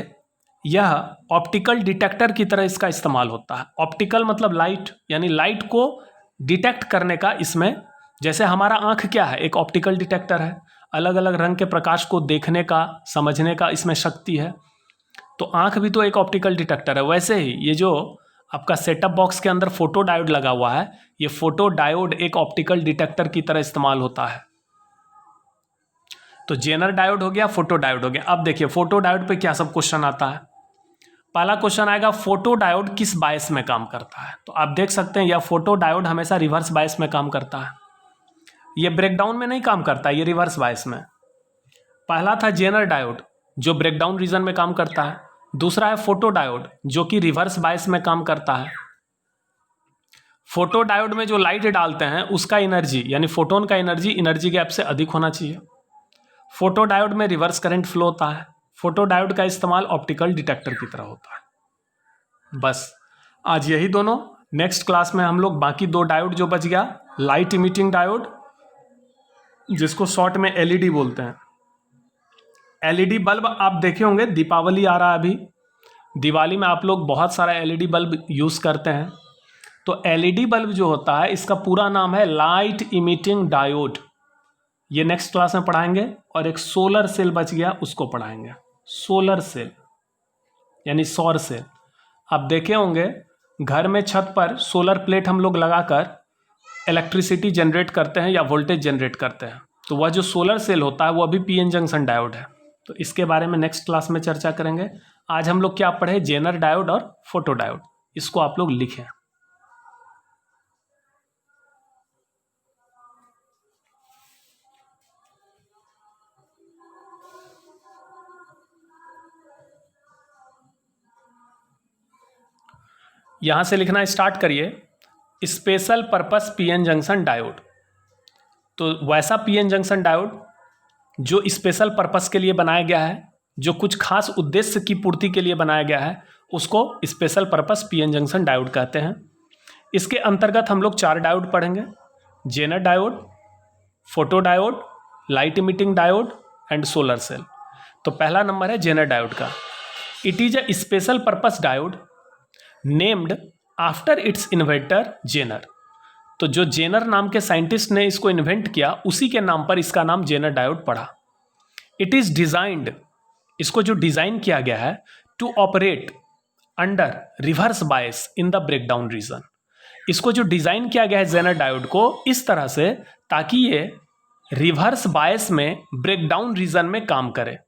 यह ऑप्टिकल डिटेक्टर की तरह इसका इस्तेमाल होता है। ऑप्टिकल मतलब लाइट, यानी लाइट को डिटेक्ट करने का इसमें, जैसे हमारा आँख क्या है, एक ऑप्टिकल डिटेक्टर है, अलग अलग रंग के प्रकाश को देखने का, समझने का इसमें शक्ति है। तो आँख भी तो एक ऑप्टिकल डिटेक्टर है। वैसे ही ये जो आपका सेटअप बॉक्स के अंदर फोटो डायोड लगा हुआ है, ये फोटो डायोड एक ऑप्टिकल डिटेक्टर की तरह इस्तेमाल होता है। तो जेनर डायोड हो गया, फोटो डायोड हो गया। अब देखिए फोटो डायोड पे क्या सब क्वेश्चन आता है। पहला क्वेश्चन आएगा, फोटो डायोड किस बायस में काम करता है। तो आप देख सकते हैं यह फोटो डायोड हमेशा रिवर्स बायस में काम करता है। ये ब्रेकडाउन में नहीं काम करता, ये रिवर्स बायस में। पहला था जेनर डायोड जो ब्रेकडाउन रीजन में काम करता है। दूसरा है फोटो डायोड जो कि रिवर्स बायस में काम करता है। फोटो डायोड में जो लाइट डालते हैं उसका एनर्जी, यानी फोटोन का एनर्जी गैप से अधिक होना चाहिए। फोटो डायोड में रिवर्स करंट फ्लो होता है। फोटो डायोड का इस्तेमाल ऑप्टिकल डिटेक्टर की तरह होता है। बस आज यही दोनों। नेक्स्ट क्लास में हम लोग बाकी 2 डायोड जो बच गया, लाइट इमिटिंग डायोड जिसको शॉर्ट में एलईडी बोलते हैं। एलईडी बल्ब आप देखे होंगे, दीपावली आ रहा है अभी, दिवाली में आप लोग बहुत सारा एलईडी बल्ब यूज़ करते हैं। तो एलईडी बल्ब जो होता है इसका पूरा नाम है लाइट इमिटिंग डायोड। ये नेक्स्ट क्लास में पढ़ाएंगे। और एक सोलर सेल बच गया, उसको पढ़ाएंगे। सोलर सेल यानी सौर सेल। आप देखे होंगे घर में छत पर सोलर प्लेट हम लोग लगाकर इलेक्ट्रिसिटी जनरेट करते हैं या वोल्टेज जनरेट करते हैं। तो वह जो सोलर सेल होता है वो अभी पीएन जंक्शन डायोड है। तो इसके बारे में नेक्स्ट क्लास में चर्चा करेंगे। आज हम लोग क्या पढ़े, जेनर डायोड और फोटो डायोड। इसको आप लोग लिखें। यहां से लिखना स्टार्ट करिए। Special purpose PN junction diode. तो वैसा पीएन जंक्शन डायोड जो स्पेशल पर्पस के लिए बनाया गया है, जो कुछ खास उद्देश्य की पूर्ति के लिए बनाया गया है, उसको special purpose PN junction diode कहते हैं। इसके अंतर्गत हम लोग 4 डायोड पढ़ेंगे, Zener diode, photo diode, light emitting diode and solar cell. तो पहला नंबर है जेनर डायोड का। It is a special purpose diode named after its inventor Zener. तो जो जेनर नाम के साइंटिस्ट ने इसको इन्वेंट किया, उसी के नाम पर इसका नाम जेनर डायोड पड़ा। इट इज डिजाइंड, इसको जो डिजाइन किया गया है, to operate under reverse bias in the breakdown region. इसको जो डिजाइन किया गया है जेनर डायोड को इस तरह से, ताकि ये रिवर्स बायस में ब्रेकडाउन रीजन में काम करे।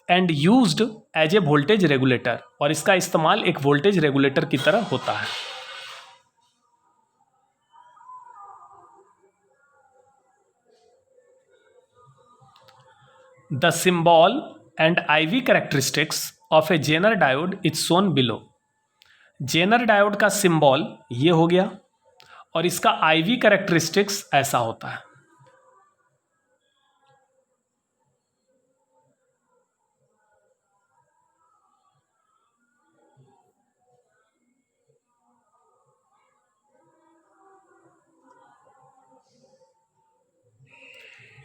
And used as a voltage regulator, और इसका इस्तेमाल एक वोल्टेज रेगुलेटर की तरह होता है। The symbol and IV characteristics of a Zener diode is shown below. Zener diode का सिंबल ये हो गया और इसका IV कैरेक्टरिस्टिक्स ऐसा होता है।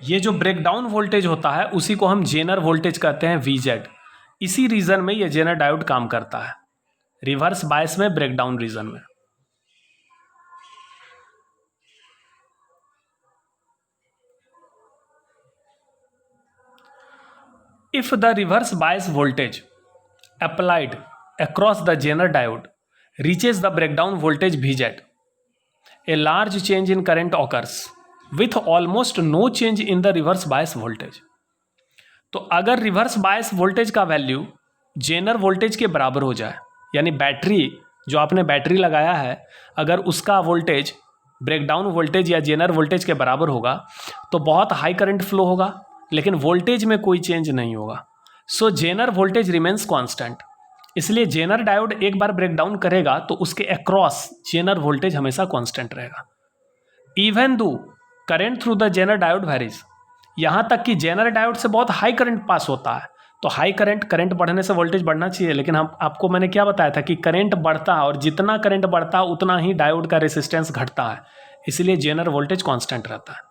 ये जो ब्रेकडाउन वोल्टेज होता है उसी को हम जेनर वोल्टेज कहते हैं, VZ। इसी रीजन में ये जेनर डायोड काम करता है, रिवर्स बायस में, ब्रेकडाउन रीजन में। If the reverse bias voltage applied across the Zener diode reaches the breakdown voltage VZ, a large change in current occurs with almost no change in the reverse bias voltage। तो अगर reverse bias voltage का value Jenner voltage के बराबर हो जाए, यानी battery, जो आपने बैटरी लगाया है, अगर उसका वोल्टेज ब्रेकडाउन वोल्टेज या जेनर वोल्टेज के बराबर होगा तो बहुत हाई करंट फ्लो होगा, लेकिन वोल्टेज में कोई चेंज नहीं होगा। So Zener voltage remains constant. इसलिए जेनर डायोड एक बार ब्रेकडाउन करेगा तो उसके अक्रॉस जेनर वोल्टेज हमेशा कांस्टेंट रहेगा। Even though current through the Zener diode varies, यहाँ तक कि जेनर डायोड से बहुत हाई करंट पास होता है। तो हाई करंट बढ़ने से वोल्टेज बढ़ना चाहिए, लेकिन हम आपको मैंने क्या बताया था कि करंट बढ़ता है और जितना करंट बढ़ता है उतना ही डायोड का रेसिस्टेंस घटता है, इसलिए जेनर वोल्टेज कांस्टेंट रहता है।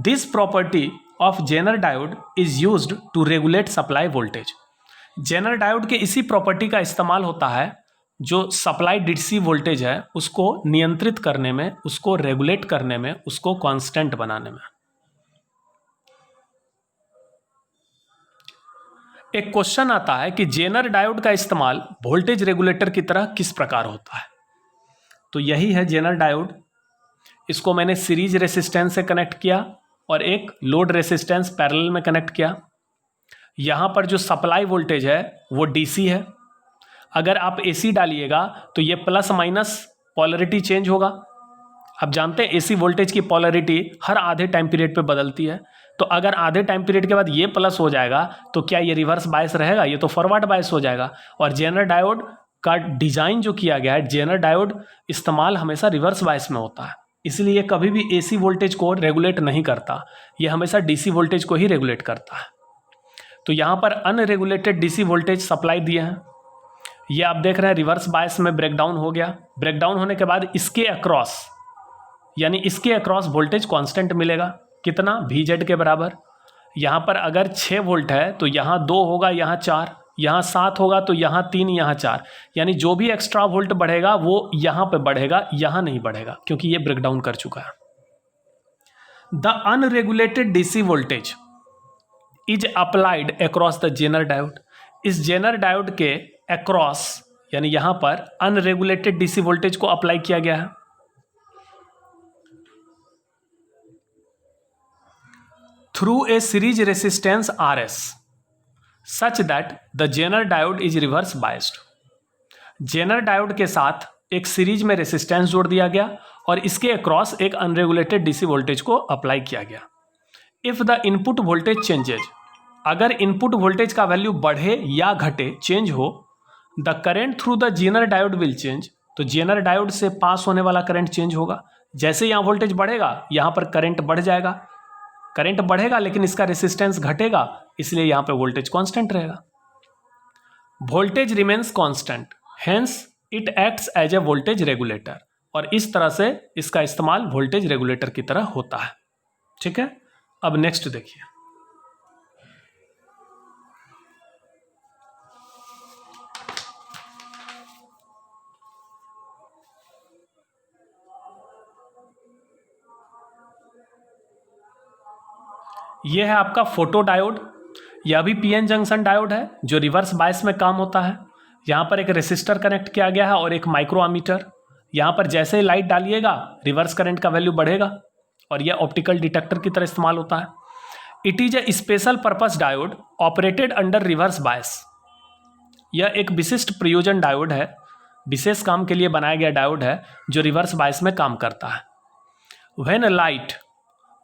This property of Zener diode is used to regulate supply voltage. Zener diode के इसी प्रॉपर्टी का इस्तेमाल होता है जो सप्लाई डीसी वोल्टेज है उसको नियंत्रित करने में, उसको रेगुलेट करने में, उसको कांस्टेंट बनाने में। एक क्वेश्चन आता है कि जेनर डायोड का इस्तेमाल वोल्टेज रेगुलेटर की तरह किस प्रकार होता है। तो यही है जेनर डायोड। इसको मैंने सीरीज रेसिस्टेंस से कनेक्ट किया और एक लोड रेसिस्टेंस पैरेलल में कनेक्ट किया। यहाँ पर जो सप्लाई वोल्टेज है वो डीसी है। अगर आप एसी डालिएगा तो ये प्लस माइनस पॉलरिटी चेंज होगा। आप जानते हैं एसी वोल्टेज की पॉलरिटी हर आधे टाइम पीरियड पे बदलती है। तो अगर आधे टाइम पीरियड के बाद ये प्लस हो जाएगा तो क्या ये रिवर्स बायस रहेगा? ये तो फॉरवर्ड बायस हो जाएगा। और जेनर डायोड का डिजाइन जो किया गया है, जेनर डायोड इस्तेमाल हमेशा रिवर्स बायस में होता है, इसलिए कभी भी एसी वोल्टेज को रेगुलेट नहीं करता, ये हमेशा डीसी वोल्टेज को ही रेगुलेट करता है। तो यहाँ पर अनरेगुलेटेड डीसी वोल्टेज सप्लाई दिए हैं। ये आप देख रहे हैं रिवर्स बायस में ब्रेकडाउन हो गया। ब्रेकडाउन होने के बाद इसके अक्रॉस, यानी इसके अक्रॉस वोल्टेज कांस्टेंट मिलेगा, कितना, VZ के बराबर। यहाँ पर अगर 6 वोल्ट है तो यहाँ 2 होगा, यहाँ 4, यहाँ 7 होगा तो यहाँ 3, यहाँ 4, यानी जो भी एक्स्ट्रा वोल्ट बढ़ेगा वो यहाँ पे बढ़ेगा, यहाँ नहीं बढ़ेगा क्योंकि ये ब्रेकडाउन कर चुका है। The unregulated DC voltage is applied across the Zener diode. इस जेनर डायोड के अक्रॉस, यानी यहां पर अनरेगुलेटेड डीसी वोल्टेज को अप्लाई किया गया है। Through a series resistance RS such that the Zener diode is reverse biased. Zener diode के साथ एक सीरीज में रेसिस्टेंस जोड़ दिया गया और इसके अक्रॉस एक अनरेगुलेटेड डीसी वोल्टेज को अप्लाई किया गया। If the input voltage changes, अगर इनपुट वोल्टेज का वैल्यू बढ़े या घटे, चेंज हो, the current through the Zener diode will change, तो जेनर डायोड से पास होने वाला करंट चेंज होगा। जैसे यहाँ वोल्टेज बढ़ेगा यहाँ पर करंट बढ़ जाएगा, करंट बढ़ेगा लेकिन इसका रेसिस्टेंस घटेगा, इसलिए यहाँ पे वोल्टेज कांस्टेंट रहेगा। Voltage remains constant, hence it acts as a voltage regulator, और इस तरह से इसका इस्तेमाल वोल्टेज रेगुलेटर की तरह होता है। ठीक है, अब नेक्स्ट देखिए। यह है आपका फोटो डायोड। यह भी पीएन जंक्शन डायोड है जो रिवर्स बायस में काम होता है। यहाँ पर एक रेसिस्टर कनेक्ट किया गया है और एक माइक्रोमीटर। यहाँ पर जैसे ही लाइट डालिएगा रिवर्स करंट का वैल्यू बढ़ेगा और यह ऑप्टिकल डिटेक्टर की तरह इस्तेमाल होता है। It is a special purpose diode operated under reverse बायस। यह एक विशिष्ट प्रयोजन डायोड है, विशेष काम के लिए बनाया गया डायोड है जो रिवर्स बायस में काम करता है। When light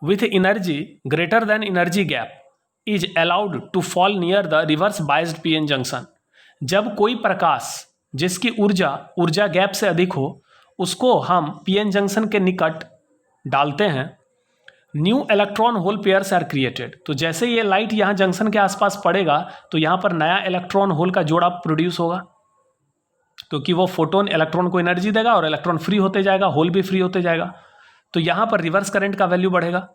with energy greater than energy gap is allowed to fall near the reverse biased PN junction, जब कोई प्रकाश जिसकी ऊर्जा गैप से अधिक हो उसको हम PN जंक्शन के निकट डालते हैं, new electron hole pairs are created. तो जैसे ये लाइट यहाँ जंक्शन के आसपास पड़ेगा तो यहाँ पर नया इलेक्ट्रॉन होल का जोड़ा प्रोड्यूस होगा, क्योंकि वो फोटोन इलेक्ट्रॉन को एनर्जी देगा और इलेक्ट्रॉन फ्री होते जाएगा, होल भी फ्री होते जाएगा, तो यहां पर रिवर्स करंट का वैल्यू बढ़ेगा।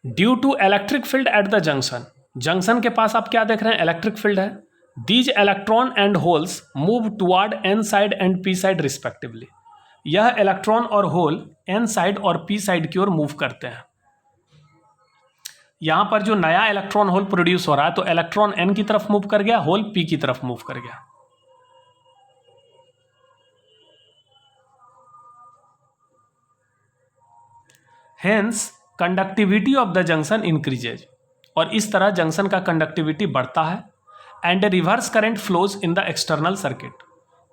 Due to electric field at the junction, junction के पास आप क्या देख रहे हैं, इलेक्ट्रिक फील्ड है। These electron and holes move toward N side and P side respectively. यह इलेक्ट्रॉन और होल एन साइड और पी साइड की ओर मूव करते हैं। यहां पर जो नया इलेक्ट्रॉन होल प्रोड्यूस हो रहा है तो इलेक्ट्रॉन एन की तरफ मूव कर गया, होल पी की तरफ मूव कर गया। Hence conductivity of the junction increases, और इस तरह जंक्शन का कंडक्टिविटी बढ़ता है। And reverse current flows in the external circuit,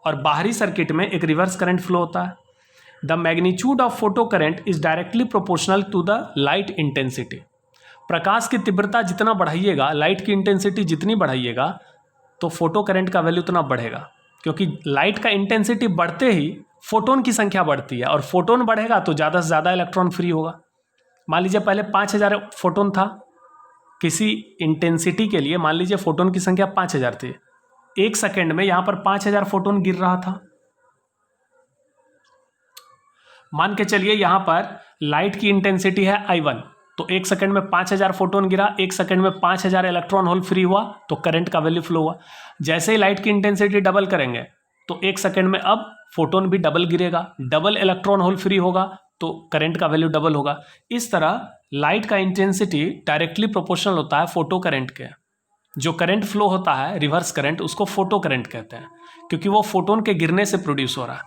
और बाहरी सर्किट में एक रिवर्स करंट फ्लो होता है। The magnitude of photo current is directly proportional to the light intensity. प्रकाश की तीव्रता जितना बढ़ाइएगा, लाइट की इंटेंसिटी जितनी बढ़ाइएगा, तो फोटो करंट का वैल्यू उतना बढ़ेगा, क्योंकि लाइट का इंटेंसिटी बढ़ते ही फोटोन की संख्या बढ़ती है, और फोटोन बढ़ेगा तो ज़्यादा से ज़्यादा इलेक्ट्रॉन फ्री होगा। मान लीजिए पहले 5000 फोटोन था किसी इंटेंसिटी के लिए, मान लीजिए फोटोन की संख्या 5000 थी, एक सेकेंड में यहाँ पर 5000 फोटोन गिर रहा था। मान के चलिए यहाँ पर लाइट की इंटेंसिटी है I1, तो एक सेकंड में 5000 फोटोन गिरा, एक सेकंड में 5000 इलेक्ट्रॉन होल फ्री हुआ, तो करंट का वैल्यू फ्लो हुआ। जैसे ही लाइट की इंटेंसिटी डबल करेंगे तो एक सेकंड में अब फोटोन भी डबल गिरेगा, डबल इलेक्ट्रॉन होल फ्री होगा, तो करंट का वैल्यू डबल होगा। इस तरह लाइट का इंटेंसिटी डायरेक्टली प्रोपोर्शनल होता है फोटो करंट के। जो करंट फ्लो होता है रिवर्स करंट, उसको फोटो करंट कहते हैं, क्योंकि वो फोटोन के गिरने से प्रोड्यूस हो रहा है।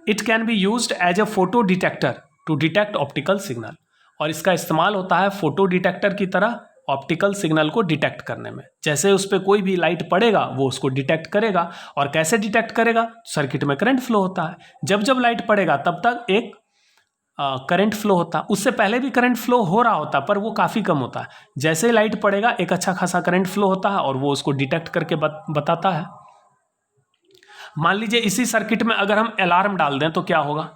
It can be used as a photo detector to detect optical signal, और इसका इस्तेमाल होता है फोटो डिटेक्टर की तरह ऑप्टिकल सिग्नल को डिटेक्ट करने में। जैसे उस पर कोई भी लाइट पड़ेगा वो उसको डिटेक्ट करेगा, और कैसे डिटेक्ट करेगा, सर्किट में करंट फ्लो होता है, जब जब लाइट पड़ेगा तब तक एक करंट फ्लो होता है। उससे पहले भी करंट फ्लो हो रहा होता पर वो काफ़ी कम होता है। जैसे ही लाइट पड़ेगा एक अच्छा खासा करंट फ्लो होता है और वो उसको डिटेक्ट करके बताता है। मान लीजिए इसी सर्किट में अगर हम अलार्म डाल दें तो क्या होगा,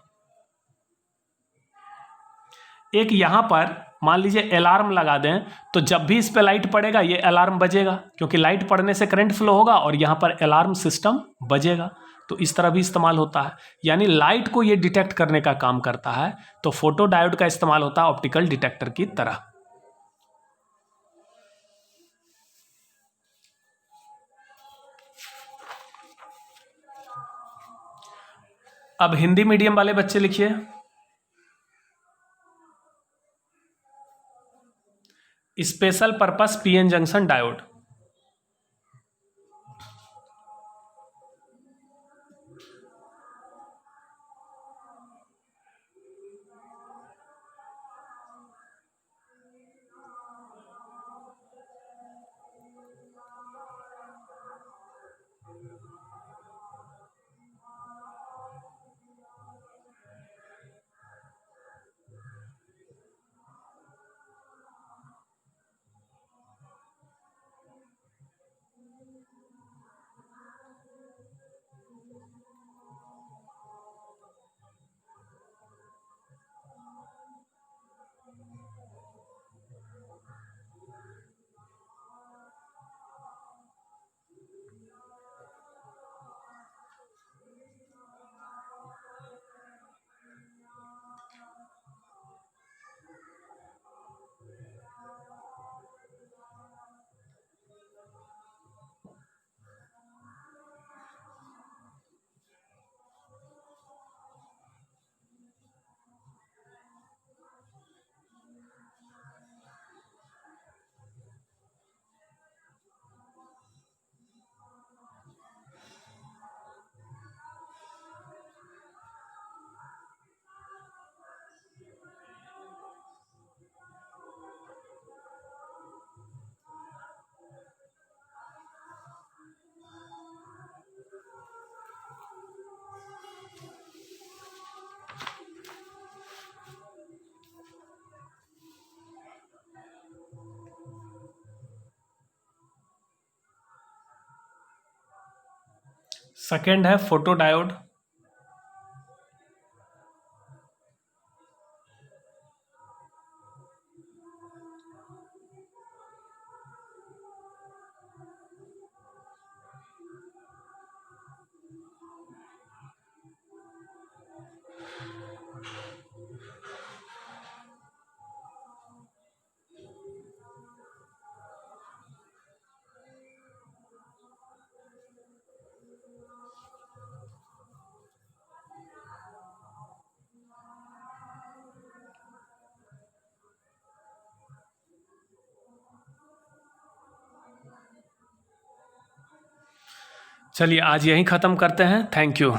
एक यहाँ पर मान लीजिए अलार्म लगा दें, तो जब भी इस पे लाइट पड़ेगा ये अलार्म बजेगा, क्योंकि लाइट पड़ने से करंट फ्लो होगा और यहाँ पर अलार्म सिस्टम बजेगा। तो इस तरह भी इस्तेमाल होता है, यानी लाइट को ये डिटेक्ट करने का काम करता है। तो फोटो डायोड का इस्तेमाल होता है ऑप्टिकल डिटेक्टर की तरह। अब हिंदी मीडियम वाले बच्चे लिखिए, special purpose PN junction diode. Second है फोटो डायोड। चलिए आज यहीं ख़त्म करते हैं। Thank you.